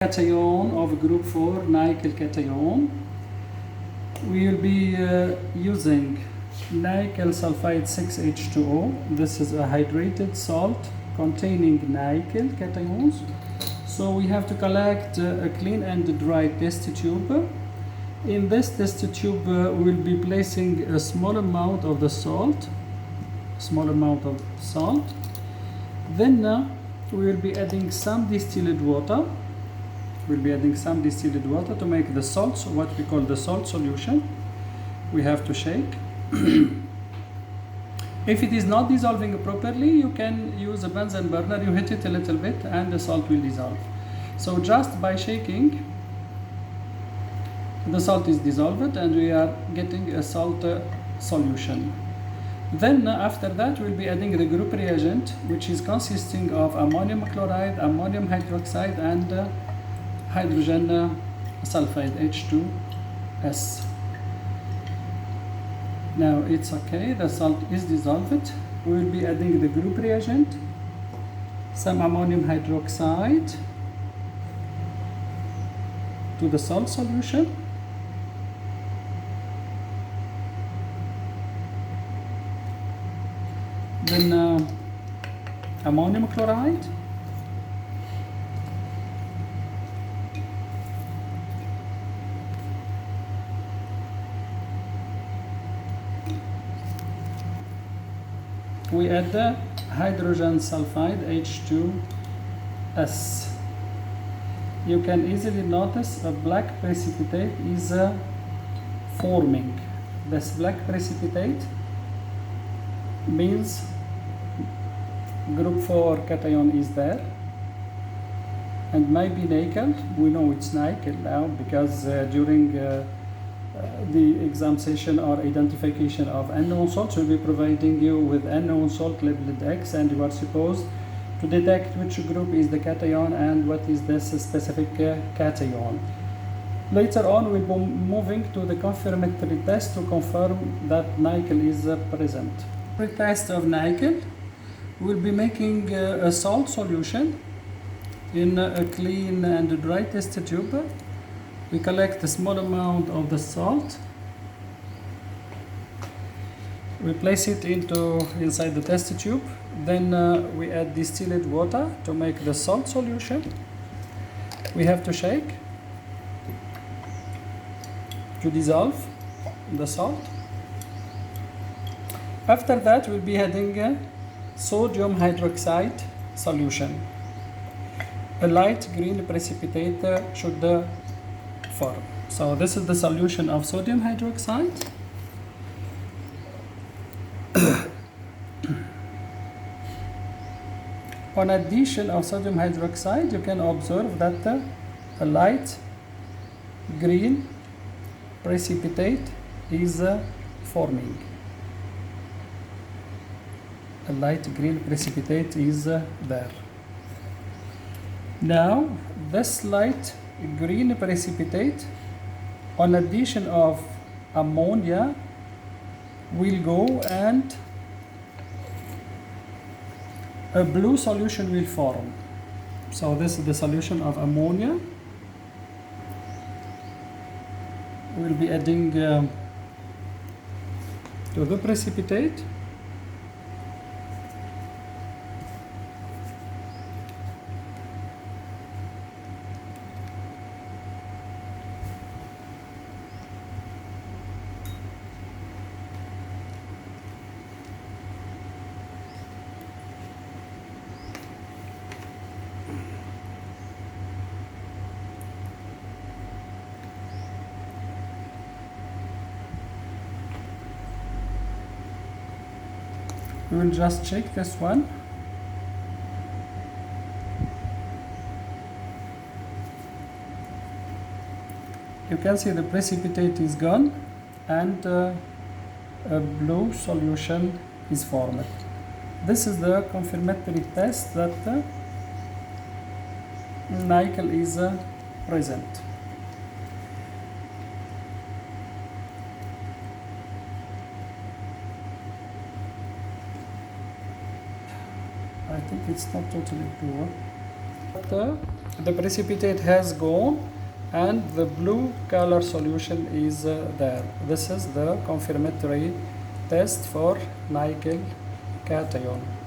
Cation of group 4 nickel cation. We will be using nickel sulfide 6H2O. This is a hydrated salt containing nickel cations. So we have to collect a clean and dry test tube. In this test tube we will be placing a small amount of the salt. Then we will be adding some distilled water. We'll be adding some distilled water to make the salt, what we call the salt solution. We have to shake. If it is not dissolving properly, you can use a Bunsen burner. You hit it a little bit and the salt will dissolve. So just by shaking, the salt is dissolved and we are getting a salt solution. Then after that we'll be adding the group reagent, which is consisting of ammonium chloride, ammonium hydroxide and hydrogen sulfide H2S. Now it's okay, the salt is dissolved. We will be adding the group reagent, some ammonium hydroxide to the salt solution. Then ammonium chloride. We add the hydrogen sulfide H2S. You can easily notice a black precipitate is forming. This black precipitate means group 4 cation is there, and maybe nickel. We know it's nickel now because during the exam session or identification of unknown salts, will be providing you with unknown salt labeled X, and you are supposed to detect which group is the cation and what is this specific cation. Later on we'll be moving to the confirmatory test to confirm that nickel is present. For the test of nickel, we'll be making a salt solution in a clean and dry test tube. We collect a small amount of the salt. We place it inside the test tube. Then we add distilled water to make the salt solution. We have to shake to dissolve the salt. After that, we'll be adding a sodium hydroxide solution. A light green precipitate should form. So this is the solution of sodium hydroxide. On addition of sodium hydroxide, you can observe that a light green precipitate is forming. A light green precipitate is there. Now this light green precipitate, on addition of ammonia, will go and a blue solution will form. So this is the solution of ammonia. We'll be adding to the precipitate. We will just check this one. You can see the precipitate is gone and a blue solution is formed. This is the confirmatory test that nickel is present. I think it's not totally pure. But the precipitate has gone and the blue color solution is there. This is the confirmatory test for nickel cation.